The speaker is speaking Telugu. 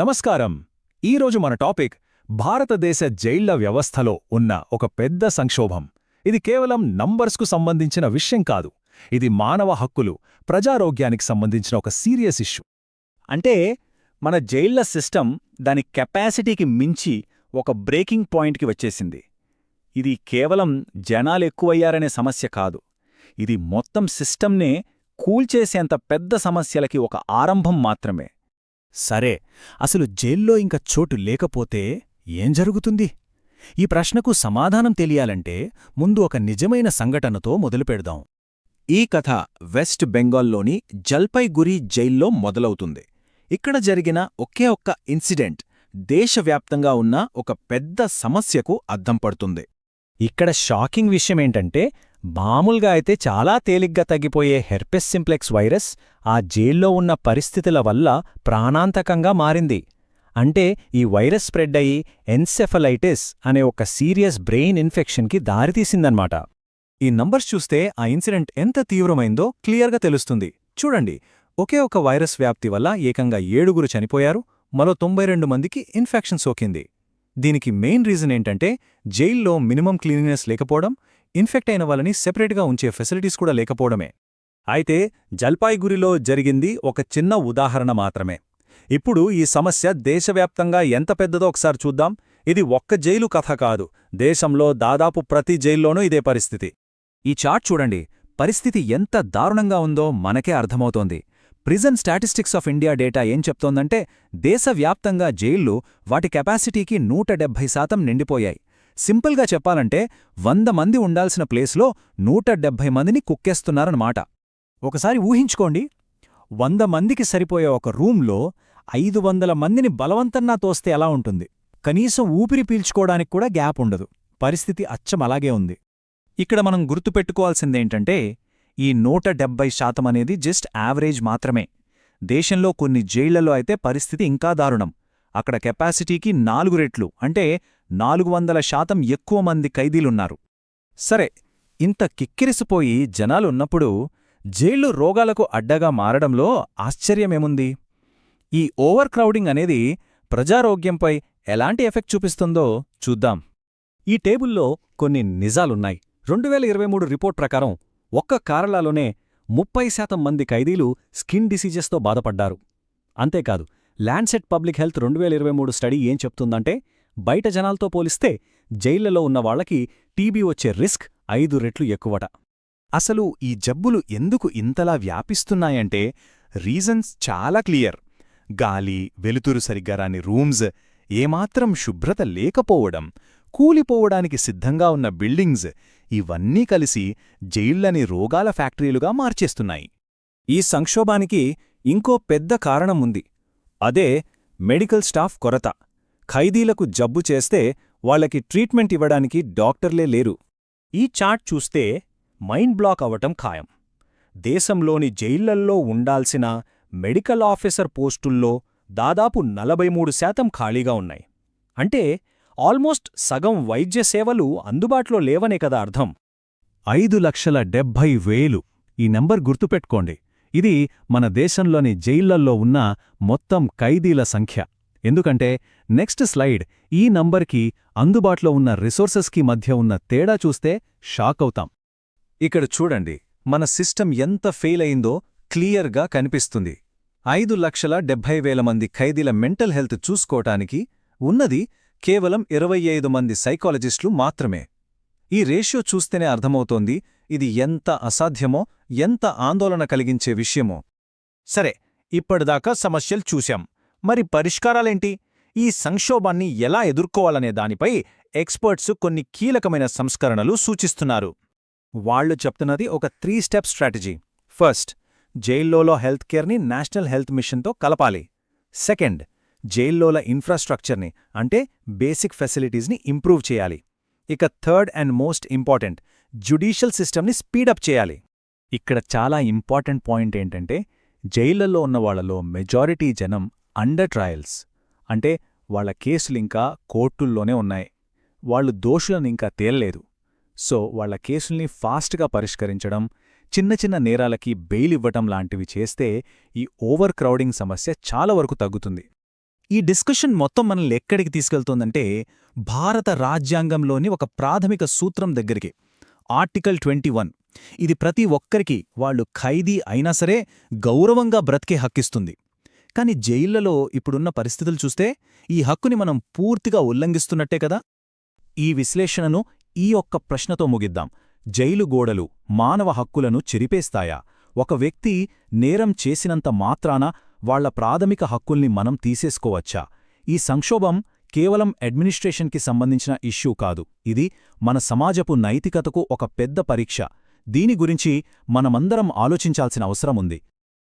నమస్కారం. ఈరోజు మన టాపిక్ భారతదేశ జైళ్ల వ్యవస్థలో ఉన్న ఒక పెద్ద సంక్షోభం. ఇది కేవలం నంబర్స్కు సంబంధించిన విషయం కాదు. ఇది మానవ హక్కులు, ప్రజారోగ్యానికి సంబంధించిన ఒక సీరియస్ ఇష్యూ. అంటే మన జైళ్ల సిస్టమ్ దాని కెపాసిటీకి మించి ఒక బ్రేకింగ్ పాయింట్కి వచ్చేసింది. ఇది కేవలం జనాలెక్కువయ్యారనే సమస్య కాదు. ఇది మొత్తం సిస్టమ్నే కూల్చేసేంత పెద్ద సమస్యలకి ఒక ఆరంభం మాత్రమే. సరే, అసలు జైల్లో ఇంక చోటు లేకపోతే ఏం జరుగుతుంది? ఈ ప్రశ్నకు సమాధానం తెలియాలంటే ముందు ఒక నిజమైన సంఘటనతో మొదలుపెడదాం. ఈ కథ వెస్ట్ బెంగాల్లోని జల్పైగురి జైల్లో మొదలవుతుంది. ఇక్కడ జరిగిన ఒకే ఒక్క ఇన్సిడెంట్ దేశవ్యాప్తంగా ఉన్న ఒక పెద్ద సమస్యకు అద్దం పడుతుంది. ఇక్కడ షాకింగ్ విషయమేంటంటే, మామూలుగా అయితే చాలా తేలిగ్గా తగ్గిపోయే హెర్పెస్ సింప్లెక్స్ వైరస్ ఆ జైల్లో ఉన్న పరిస్థితుల వల్ల ప్రాణాంతకంగా మారింది. అంటే ఈ వైరస్ స్ప్రెడ్ అయి ఎన్సెఫలైటిస్ అనే ఒక సీరియస్ బ్రెయిన్ ఇన్ఫెక్షన్కి దారితీసిందన్నమాట. ఈ నంబర్స్ చూస్తే ఆ ఇన్సిడెంట్ ఎంత తీవ్రమైందో క్లియర్గా తెలుస్తుంది. చూడండి, ఒకే ఒక వైరస్ వ్యాప్తి వల్ల ఏకంగా 7 చనిపోయారు, మరో 92 మందికి ఇన్ఫెక్షన్ సోకింది. దీనికి మెయిన్ రీజన్ ఏంటంటే జైల్లో మినిమం క్లీనినెస్ లేకపోవడం, ఇన్ఫెక్ట్ అయిన వాళ్ళని సెపరేట్గా ఉంచే ఫెసిలిటీస్ కూడా లేకపోవడమే. అయితే జల్పాయిగురిలో జరిగింది ఒక చిన్న ఉదాహరణ మాత్రమే. ఇప్పుడు ఈ సమస్య దేశవ్యాప్తంగా ఎంత పెద్దదో ఒకసారి చూద్దాం. ఇది ఒక్క జైలు కథ కాదు, దేశంలో దాదాపు ప్రతి జైల్లోనూ ఇదే పరిస్థితి. ఈ చార్ట్ చూడండి, పరిస్థితి ఎంత దారుణంగా ఉందో మనకే అర్థమవుతోంది. Prison statistics of India data ఏం చెప్తోందంటే దేశవ్యాప్తంగా జైళ్లు వాటి కెపాసిటీకి 170% నిండిపోయాయి. సింపుల్గా చెప్పాలంటే 100 మంది ఉండాల్సిన ప్లేస్లో 170 మందిని కుక్కేస్తున్నారన్నమాట. ఒకసారి ఊహించుకోండి, 100 మందికి సరిపోయే ఒక రూంలో 500 మందిని బలవంతంగా తోస్తే ఎలా ఉంటుంది? కనీసం ఊపిరి పీల్చుకోవడానికి కూడా గ్యాప్ ఉండదు. పరిస్థితి అచ్చం అలాగే ఉంది. ఇక్కడ మనం గుర్తుపెట్టుకోవాల్సిందేంటంటే ఈ 170% అనేది జస్ట్ యావరేజ్ మాత్రమే. దేశంలో కొన్ని జైళ్లలో అయితే పరిస్థితి ఇంకా దారుణం. అక్కడ కెపాసిటీకి 4 రెట్లు అంటే 400% ఎక్కువ మంది ఖైదీలున్నారు. సరే, ఇంత కిక్కిరిసిపోయి జనాలున్నప్పుడు జైళ్లు రోగాలకు అడ్డగా మారడంలో ఆశ్చర్యమేముంది? ఈ ఓవర్ క్రౌడింగ్ అనేది ప్రజారోగ్యంపై ఎలాంటి ఎఫెక్ట్ చూపిస్తుందో చూద్దాం. ఈ టేబుల్లో కొన్ని నిజాలున్నాయి. 2023 రిపోర్ట్ ప్రకారం ఒక్క కేరళలోనే 30% మంది ఖైదీలు స్కిన్ డిసీజెస్తో బాధపడ్డారు. అంతేకాదు, ల్యాండ్సెట్ పబ్లిక్ హెల్త్ 2023 స్టడీ ఏం చెప్తుందంటే బయట జనాలతో పోలిస్తే జైళ్లలో ఉన్నవాళ్లకి టీబీ వచ్చే రిస్క్ 5 రెట్లు ఎక్కువట. అసలు ఈ జబ్బులు ఎందుకు ఇంతలా వ్యాపిస్తున్నాయంటే రీజన్స్ చాలా క్లియర్. గాలి, వెలుతురు సరిగ్గా రాని రూమ్స్, ఏమాత్రం శుభ్రత లేకపోవడం, కూలిపోవడానికి సిద్ధంగా ఉన్న బిల్డింగ్స్, ఇవన్నీ కలిసి జైళ్లని రోగాల ఫ్యాక్టరీలుగా మార్చేస్తున్నాయి. ఈ సంక్షోభానికి ఇంకో పెద్ద కారణం ఉంది. అదే మెడికల్ స్టాఫ్ కొరత. ఖైదీలకు జబ్బు చేస్తే వాళ్లకి ట్రీట్మెంట్ ఇవ్వడానికి డాక్టర్లే లేరు. ఈ చార్ట్ చూస్తే మైండ్ బ్లాక్ అవటం ఖాయం. దేశంలోని జైళ్లల్లో ఉండాల్సిన మెడికల్ ఆఫీసర్ పోస్టుల్లో దాదాపు 43% ఖాళీగా ఉన్నాయి. అంటే ఆల్మోస్ట్ సగం వైద్య సేవలు అందుబాటులో లేవనే కదా అర్థం. 5,70,000 ఈ నంబర్ గుర్తుపెట్టుకోండి. ఇది మన దేశంలోని జైళ్లల్లో ఉన్న మొత్తం ఖైదీల సంఖ్య. ఎందుకంటే నెక్స్ట్ స్లైడ్ ఈ నంబర్కి అందుబాటులో ఉన్న రిసోర్సెస్కి మధ్య ఉన్న తేడా చూస్తే షాక్ అవుతాం. ఇక్కడ చూడండి, మన సిస్టమ్ ఎంత ఫెయిల్ అయిందో క్లియర్గా కనిపిస్తుంది. 5,70,000 మంది ఖైదీల మెంటల్ హెల్త్ చూసుకోటానికి ఉన్నది కేవలం 25 మంది సైకాలజిస్టులు మాత్రమే. ఈ రేషియో చూస్తేనే అర్థమవుతోంది ఇది ఎంత అసాధ్యమో, ఎంత ఆందోళన కలిగించే విషయమో. సరే, ఇప్పటిదాకా సమస్యలు చూశాం. మరి పరిష్కారాలేంటి? ఈ సంక్షోభాన్ని ఎలా ఎదుర్కోవాలనే దానిపై ఎక్స్పర్ట్స్ కొన్ని కీలకమైన సంస్కరణలు సూచిస్తున్నారు. వాళ్లు చెప్తున్నది ఒక 3 స్టెప్ స్ట్రాటజీ. ఫస్ట్, జైల్లోల హెల్త్ కేర్ని నేషనల్ హెల్త్ మిషన్తో కలపాలి. సెకండ్, జైల్లోల ఇన్ఫ్రాస్ట్రక్చర్ని అంటే బేసిక్ ఫెసిలిటీస్ని ఇంప్రూవ్ చేయాలి. ఇక third and most important, judicial సిస్టమ్ని స్పీడప్ చేయాలి. ఇక్కడ చాలా ఇంపార్టెంట్ పాయింట్ ఏంటంటే జైళ్లలో ఉన్నవాళ్లలో మెజారిటీ జనం అండర్ ట్రయల్స్. అంటే వాళ్ల కేసులింకా కోర్టుల్లోనే ఉన్నాయి. వాళ్లు దోషులనింకా తేల్లేదు. సో వాళ్ల కేసుల్ని ఫాస్ట్గా పరిష్కరించడం, చిన్న చిన్న నేరాలకి బెయిల్ ఇవ్వటం లాంటివి చేస్తే ఈ ఓవర్ క్రౌడింగ్ సమస్య చాలా వరకు తగ్గుతుంది. ఈ డిస్కషన్ మొత్తం మనల్ని ఎక్కడికి తీసుకెళ్తోందంటే భారత రాజ్యాంగంలోని ఒక ప్రాథమిక సూత్రం దగ్గరికి. ఆర్టికల్ 21. ఇది ప్రతి ఒక్కరికి వాళ్ళు ఖైదీ అయినా సరే గౌరవంగా బ్రతికే హక్కిస్తుంది. కాని జైళ్లలో ఇప్పుడున్న పరిస్థితులు చూస్తే ఈ హక్కుని మనం పూర్తిగా ఉల్లంఘిస్తున్నట్టే కదా. ఈ విశ్లేషణను ఈ ఒక్క ప్రశ్నతో ముగిద్దాం. జైలు గోడలు మానవ హక్కులను చెరిపేస్తాయా? ఒక వ్యక్తి నేరం చేసినంత మాత్రాన వాళ్ల ప్రాథమిక హక్కుల్ని మనం తీసేసుకోవచ్చా? ఈ సంక్షోభం కేవలం అడ్మినిస్ట్రేషన్కి సంబంధించిన ఇష్యూ కాదు. ఇది మన సమాజపు నైతికతకు ఒక పెద్ద పరీక్ష. దీని గురించి మనమందరం ఆలోచించాల్సిన అవసరముంది.